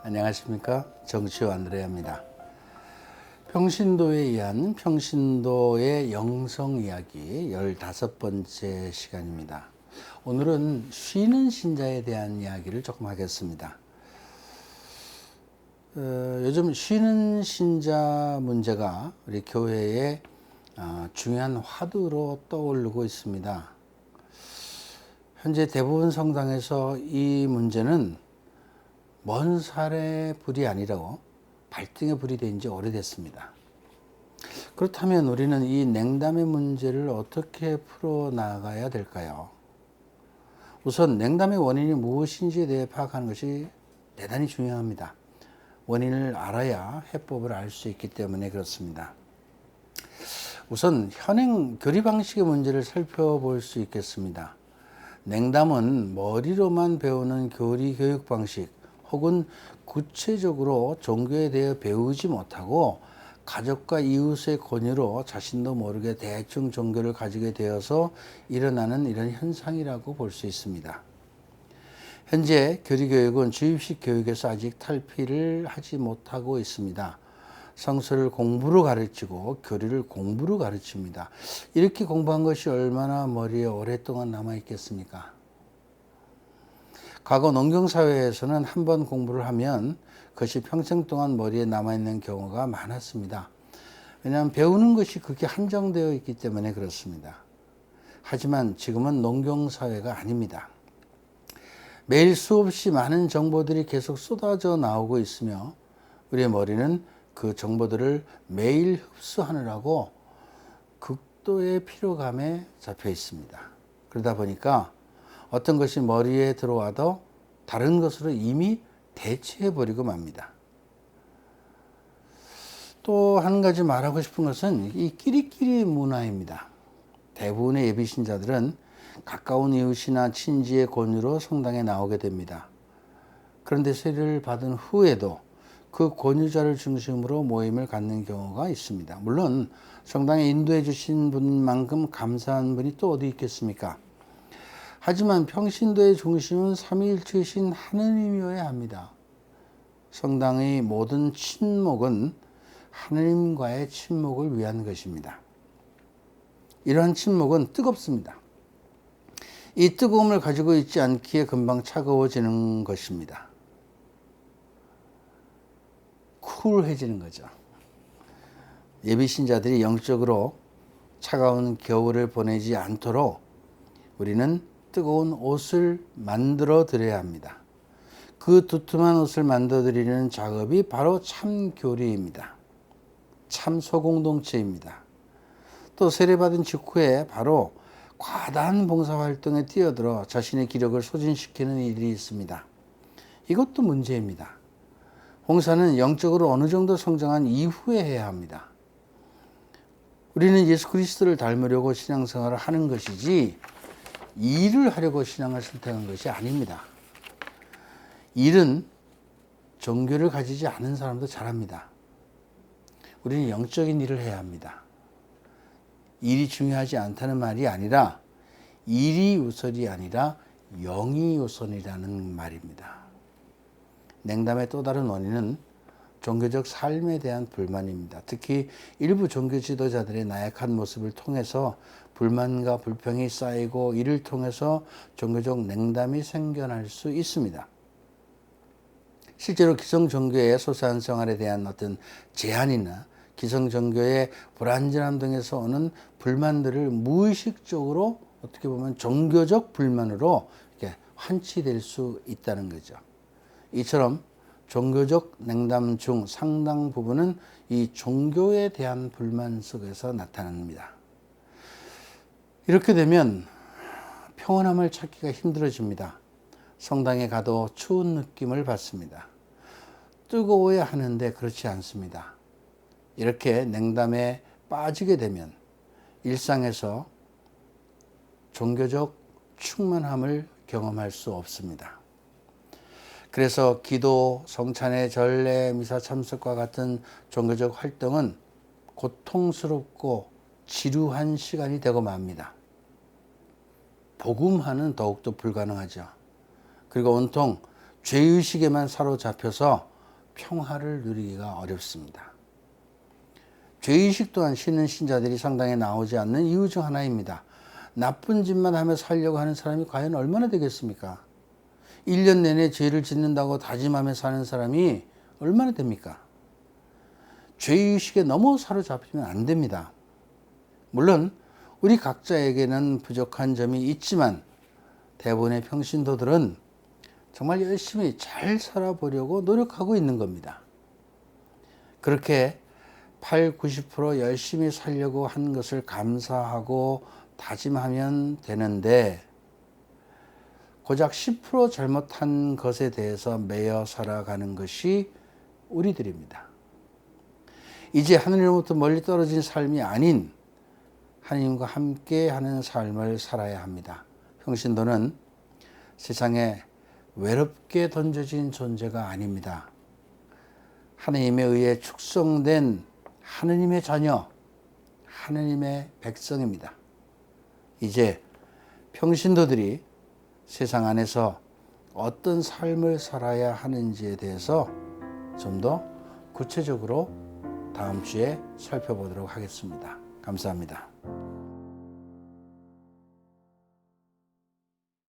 안녕하십니까, 정치호 안드레아입니다. 평신도에 의한 평신도의 영성 이야기 15번째 시간입니다. 오늘은 쉬는 신자에 대한 이야기를 조금 하겠습니다. 요즘 쉬는 신자 문제가 우리 교회의 중요한 화두로 떠오르고 있습니다. 현재 대부분 성당에서 이 문제는 먼 살의 불이 아니라고 발등의 불이 된 지 오래됐습니다. 그렇다면 우리는 이 냉담의 문제를 어떻게 풀어나가야 될까요? 우선 냉담의 원인이 무엇인지에 대해 파악하는 것이 대단히 중요합니다. 원인을 알아야 해법을 알 수 있기 때문에 그렇습니다. 우선 현행 교리 방식의 문제를 살펴볼 수 있겠습니다. 냉담은 머리로만 배우는 교리 교육 방식 혹은 구체적으로 종교에 대해 배우지 못하고 가족과 이웃의 권유로 자신도 모르게 대충 종교를 가지게 되어서 일어나는 이런 현상이라고 볼 수 있습니다. 현재 교리교육은 주입식 교육에서 아직 탈피를 하지 못하고 있습니다. 성서를 공부로 가르치고 교리를 공부로 가르칩니다. 이렇게 공부한 것이 얼마나 머리에 오랫동안 남아있겠습니까? 과거 농경사회에서는 한 번 공부를 하면 그것이 평생 동안 머리에 남아있는 경우가 많았습니다. 왜냐하면 배우는 것이 그렇게 한정되어 있기 때문에 그렇습니다. 하지만 지금은 농경사회가 아닙니다. 매일 수없이 많은 정보들이 계속 쏟아져 나오고 있으며 우리의 머리는 그 정보들을 매일 흡수하느라고 극도의 피로감에 잡혀 있습니다. 그러다 보니까 어떤 것이 머리에 들어와도 다른 것으로 이미 대체해버리고 맙니다. 또 한 가지 말하고 싶은 것은 이 끼리끼리 문화입니다. 대부분의 예비신자들은 가까운 이웃이나 친지의 권유로 성당에 나오게 됩니다. 그런데 세례를 받은 후에도 그 권유자를 중심으로 모임을 갖는 경우가 있습니다. 물론 성당에 인도해 주신 분만큼 감사한 분이 또 어디 있겠습니까? 하지만 평신도의 중심은 삼위일체이신 하느님이어야 합니다. 성당의 모든 친목은 하느님과의 친목을 위한 것입니다. 이러한 친목은 뜨겁습니다. 이 뜨거움을 가지고 있지 않기에 금방 차가워지는 것입니다. 쿨해지는 거죠. 예비신자들이 영적으로 차가운 겨울을 보내지 않도록 우리는 뜨거운 옷을 만들어 드려야 합니다. 그 두툼한 옷을 만들어 드리는 작업이 바로 참교리입니다. 참소공동체입니다. 또 세례받은 직후에 바로 과다한 봉사활동에 뛰어들어 자신의 기력을 소진시키는 일이 있습니다. 이것도 문제입니다. 봉사는 영적으로 어느 정도 성장한 이후에 해야 합니다. 우리는 예수 그리스도를 닮으려고 신앙생활을 하는 것이지 일을 하려고 신앙을 선택한 것이 아닙니다. 일은 종교를 가지지 않은 사람도 잘합니다. 우리는 영적인 일을 해야 합니다. 일이 중요하지 않다는 말이 아니라 일이 우선이 아니라 영이 우선이라는 말입니다. 냉담의 또 다른 원인은 종교적 삶에 대한 불만입니다. 특히 일부 종교 지도자들의 나약한 모습을 통해서 불만과 불평이 쌓이고 이를 통해서 종교적 냉담이 생겨날 수 있습니다. 실제로 기성 종교의 소소한 생활에 대한 어떤 제한이나 기성 종교의 불완전함 등에서 오는 불만들을 무의식적으로 어떻게 보면 종교적 불만으로 이렇게 환치될 수 있다는 거죠. 이처럼 종교적 냉담 중 상당 부분은 이 종교에 대한 불만 속에서 나타납니다. 이렇게 되면 평온함을 찾기가 힘들어집니다. 성당에 가도 추운 느낌을 받습니다. 뜨거워야 하는데 그렇지 않습니다. 이렇게 냉담에 빠지게 되면 일상에서 종교적 충만함을 경험할 수 없습니다. 그래서 기도, 성찬의 전례, 미사 참석과 같은 종교적 활동은 고통스럽고 지루한 시간이 되고 맙니다. 복음화는 더욱더 불가능하죠. 그리고 온통 죄의식에만 사로잡혀서 평화를 누리기가 어렵습니다. 죄의식 또한 쉬는 신자들이 상당히 나오지 않는 이유 중 하나입니다. 나쁜 짓만 하며 살려고 하는 사람이 과연 얼마나 되겠습니까? 1년 내내 죄를 짓는다고 다짐하며 사는 사람이 얼마나 됩니까? 죄의식에 너무 사로잡히면 안 됩니다. 물론 우리 각자에게는 부족한 점이 있지만 대부분의 평신도들은 정말 열심히 잘 살아보려고 노력하고 있는 겁니다. 그렇게 8, 90% 열심히 살려고 한 것을 감사하고 다짐하면 되는데 고작 10% 잘못한 것에 대해서 매여 살아가는 것이 우리들입니다. 이제 하느님으로부터 멀리 떨어진 삶이 아닌 하나님과 함께 하는 삶을 살아야 합니다. 평신도는 세상에 외롭게 던져진 존재가 아닙니다. 하나님에 의해 축성된 하나님의 자녀, 하나님의 백성입니다. 이제 평신도들이 세상 안에서 어떤 삶을 살아야 하는지에 대해서 좀 더 구체적으로 다음 주에 살펴보도록 하겠습니다. 감사합니다.